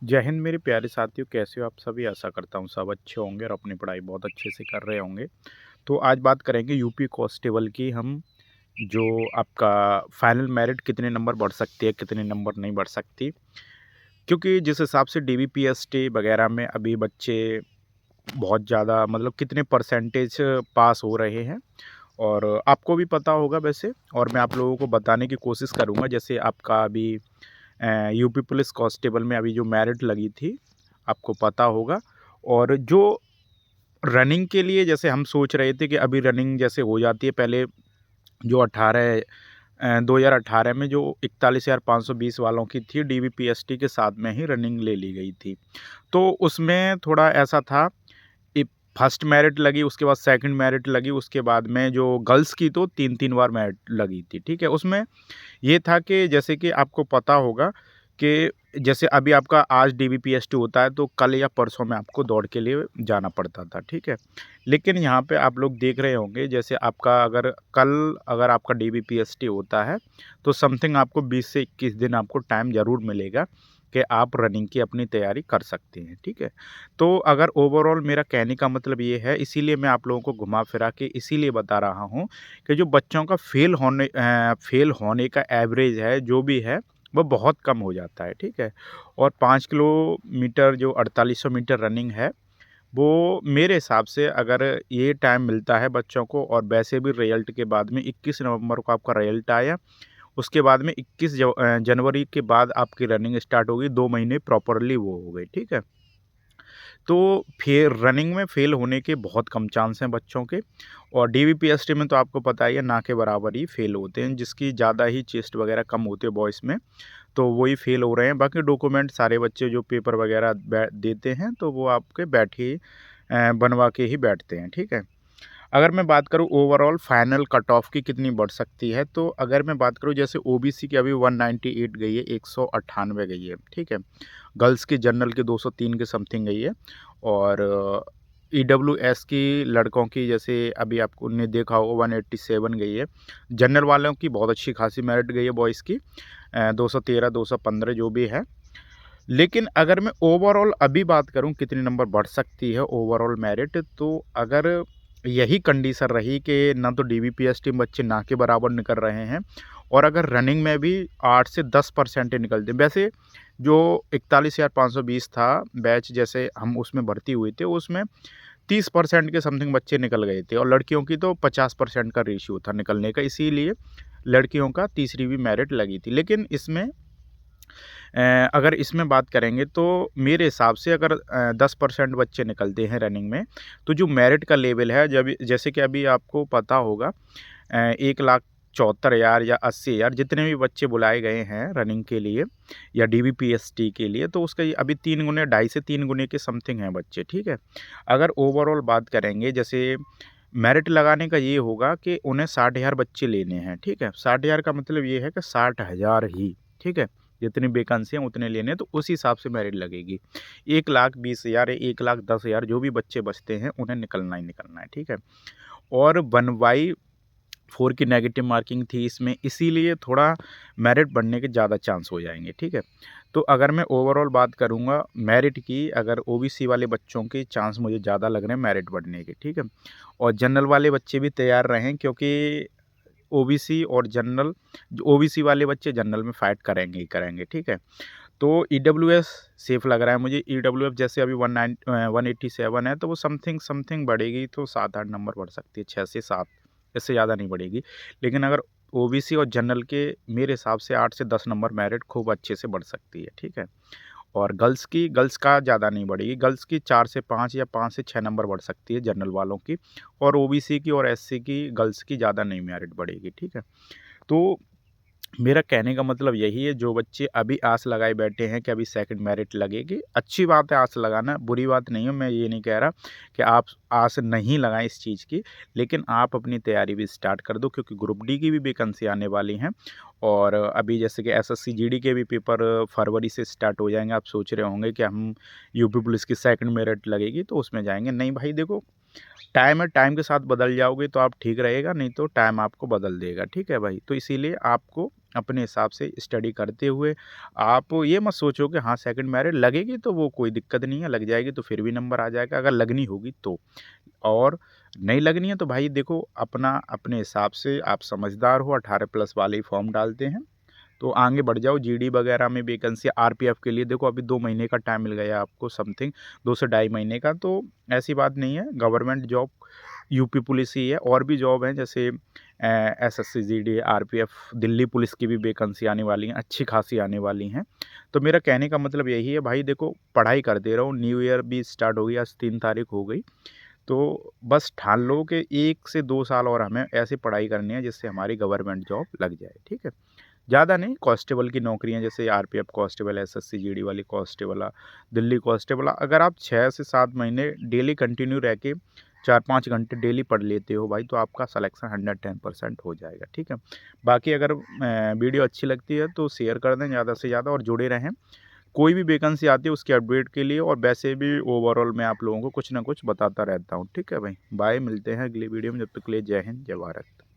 जय हिंद मेरे प्यारे साथियों, कैसे हो आप सभी। आशा करता हूँ सब अच्छे होंगे और अपनी पढ़ाई बहुत अच्छे से कर रहे होंगे। तो आज बात करेंगे यूपी कांस्टेबल की हम, जो आपका फाइनल मेरिट कितने नंबर बढ़ सकती है, कितने नंबर नहीं बढ़ सकती। क्योंकि जिस हिसाब से डीबीपीएसटी वगैरह में अभी बच्चे बहुत ज़्यादा मतलब कितने परसेंटेज पास हो रहे हैं, और आपको भी पता होगा वैसे, और मैं आप लोगों को बताने की कोशिश करूँगा। जैसे आपका अभी यूपी पुलिस कांस्टेबल में अभी जो मेरिट लगी थी, आपको पता होगा। और जो रनिंग के लिए जैसे हम सोच रहे थे कि अभी रनिंग जैसे हो जाती है, पहले जो 2018 में जो 41,520 वालों की थी, डीबीपीएसटी के साथ में ही रनिंग ले ली गई थी। तो उसमें थोड़ा ऐसा था, फर्स्ट मेरिट लगी, उसके बाद सेकंड मेरिट लगी, उसके बाद में जो गर्ल्स की तो 3-3 बार मेरिट लगी थी, ठीक है। उसमें ये था कि जैसे कि आपको पता होगा कि जैसे अभी आपका आज डीबीपीएसटी होता है, तो कल या परसों में आपको दौड़ के लिए जाना पड़ता था, ठीक है। लेकिन यहाँ पे आप लोग देख रहे होंगे, जैसे आपका अगर आपका डीबीपीएसटी होता है, तो समथिंग आपको 20 से 21 दिन आपको टाइम ज़रूर मिलेगा कि आप रनिंग की अपनी तैयारी कर सकते हैं, ठीक है। तो अगर ओवरऑल मेरा कहने का मतलब ये है, इसीलिए मैं आप लोगों को घुमा फिरा के इसीलिए बता रहा हूँ कि जो बच्चों का फेल होने का एवरेज है, जो भी है, वो बहुत कम हो जाता है, ठीक है। और 5 किलोमीटर जो 4800 मीटर रनिंग है, वो मेरे हिसाब से अगर ये टाइम मिलता है बच्चों को, और वैसे भी रिजल्ट के बाद में 21 नवंबर को आपका रिजल्ट आया, उसके बाद में 21 जनवरी के बाद आपकी रनिंग स्टार्ट होगी, 2 महीने प्रॉपरली वो हो गए, ठीक है। तो फिर रनिंग में फ़ेल होने के बहुत कम चांस हैं बच्चों के, और डीबीपीएसटी में तो आपको पता ही है, ना के बराबर ही फ़ेल होते हैं। जिसकी ज़्यादा ही चेस्ट वगैरह कम होते हैं बॉयज़ में, तो वही फ़ेल हो रहे हैं। बाकी डॉक्यूमेंट सारे बच्चे जो पेपर वगैरह देते हैं, तो वो आपके बनवा के ही बैठते हैं, ठीक है। अगर मैं बात करूँ ओवरऑल फाइनल कट ऑफ की कितनी बढ़ सकती है, तो अगर मैं बात करूँ जैसे ओबीसी की अभी 198 गई है, 198 गई है, ठीक है। गर्ल्स की जनरल की 203 के समथिंग गई है, और ईडब्ल्यूएस की लड़कों की जैसे अभी आपको ने देखा होगा 187 गई है। जनरल वालों की बहुत अच्छी खासी मेरिट गई है बॉयज़ की, 213 215 जो भी है। लेकिन अगर मैं ओवरऑल अभी बात करूं कितने नंबर बढ़ सकती है ओवरऑल मेरिट, तो अगर यही कंडीशन रही कि ना तो डीबीपीएसटी में बच्चे ना के बराबर निकल रहे हैं, और अगर रनिंग में भी 8 से 10% निकलते हैं, वैसे जो 41,520 था बैच, जैसे हम उसमें भर्ती हुए थे, उसमें 30% के समथिंग बच्चे निकल गए थे, और लड़कियों की तो 50% का रेशियो था निकलने का, इसीलिए लड़कियों का तीसरी भी मेरिट लगी थी। लेकिन इसमें अगर इसमें बात करेंगे, तो मेरे हिसाब से अगर 10% बच्चे निकलते हैं रनिंग में, तो जो मेरिट का लेवल है, जब जैसे कि अभी आपको पता होगा 1,74,000 या 80,000 जितने भी बच्चे बुलाए गए हैं रनिंग के लिए या डीबीपीएसटी के लिए, तो उसका ये अभी 3 गुने, 2.5 से 3 गुने के समथिंग हैं बच्चे, ठीक है। अगर ओवरऑल बात करेंगे, जैसे मेरिट लगाने का ये होगा कि उन्हें 60,000 बच्चे लेने हैं, ठीक है। 60,000 का मतलब ये है कि 60,000 ही, ठीक है। जितनी वैकेंसी हैं उतने लेने हैं, तो उस हिसाब से मेरिट लगेगी। 1,20,000 या 1,10,000 जो भी बच्चे बचते हैं, उन्हें निकलना ही निकलना है, ठीक है। और 1/4 की नेगेटिव मार्किंग थी इसमें, इसीलिए थोड़ा मेरिट बढ़ने के ज़्यादा चांस हो जाएंगे, ठीक है। तो अगर मैं ओवरऑल बात करूँगा मेरिट की, अगर ओबीसी वाले बच्चों के चांस मुझे ज़्यादा लग रहे हैं मेरिट बढ़ने के, ठीक है। और जनरल वाले बच्चे भी तैयार रहें, क्योंकि ओबीसी और जनरल, जो ओबीसी वाले बच्चे जनरल में फ़ाइट करेंगे ही करेंगे, ठीक है। तो ईडब्ल्यूएस सेफ लग रहा है मुझे। ईडब्ल्यूएफ जैसे अभी 187 है, तो वो समथिंग समथिंग बढ़ेगी, तो 7-8 नंबर बढ़ सकती है, 6 से 7, इससे ज़्यादा नहीं बढ़ेगी। लेकिन अगर ओबीसी और जनरल के, मेरे हिसाब से 8 से 10 नंबर मेरिट खूब अच्छे से बढ़ सकती है, ठीक है। और गर्ल्स का ज़्यादा नहीं बढ़ेगी, गर्ल्स की 4 से 5 या 5 से 6 नंबर बढ़ सकती है जनरल वालों की, और ओबीसी की और एससी की गर्ल्स की ज़्यादा नहीं मेरिट बढ़ेगी, ठीक है। तो मेरा कहने का मतलब यही है, जो बच्चे अभी आस लगाए बैठे हैं कि अभी सेकंड मेरिट लगेगी, अच्छी बात है आस लगाना, बुरी बात नहीं है, मैं ये नहीं कह रहा कि आप आस नहीं लगाएं इस चीज़ की। लेकिन आप अपनी तैयारी भी स्टार्ट कर दो, क्योंकि ग्रुप डी की भी वैकेंसी आने वाली हैं, और अभी जैसे कि एसएससी जीडी के भी पेपर फरवरी से स्टार्ट हो जाएंगे। आप सोच रहे होंगे कि हम यूपी पुलिस की सेकंड मेरिट लगेगी तो उसमें जाएंगे, नहीं भाई, देखो टाइम है, टाइम के साथ बदल जाओगे तो आप ठीक रहेगा, नहीं तो टाइम आपको बदल देगा, ठीक है भाई। तो इसीलिए आपको अपने हिसाब से स्टडी करते हुए आप ये मत सोचो कि हाँ सेकंड मेरिट लगेगी तो वो कोई दिक्कत नहीं है, लग जाएगी तो फिर भी नंबर आ जाएगा अगर लगनी होगी तो। और नहीं लगनी है तो भाई देखो अपना अपने हिसाब से आप समझदार हो, 18 प्लस वाले ही फॉर्म डालते हैं तो आगे बढ़ जाओ। जीडी वगैरह में वैकेंसी आरपीएफ के लिए देखो अभी 2 महीने का टाइम मिल गया आपको, समथिंग 2 से ढाई महीने का, तो ऐसी बात नहीं है। गवर्नमेंट जॉब यूपी पुलिस ही है, और भी जॉब हैं जैसे SSC GD RPF, Delhi police की भी वैकेंसी आने वाली हैं, अच्छी खासी आने वाली हैं। तो मेरा कहने का मतलब यही है भाई देखो पढ़ाई करते रहो। न्यू ईयर भी स्टार्ट हो गई, आज 3 तारीख हो गई, तो बस ठान लो कि 1 से 2 साल और हमें ऐसे पढ़ाई करनी है जिससे हमारी गवर्नमेंट जॉब लग जाए, ठीक है। ज़्यादा नहीं, कांस्टेबल की नौकरियां जैसे आरपीएफ कांस्टेबल, एसएससी जीडी वाली कांस्टेबल, दिल्ली कांस्टेबल, अगर आप 6 से 7 महीने डेली कंटिन्यू रह के 4-5 घंटे डेली पढ़ लेते हो भाई तो आपका सिलेक्शन 110% हो जाएगा, ठीक है। बाकी अगर वीडियो अच्छी लगती है तो शेयर कर दें ज़्यादा से ज़्यादा और जुड़े रहें। कोई भी वैकेंसी आती है उसके अपडेट के लिए, और वैसे भी ओवरऑल मैं आप लोगों को कुछ ना कुछ बताता रहता हूँ, ठीक है भाई। बाय, मिलते हैं अगली वीडियो में, जब तक के लिए जय हिंद जय भारत।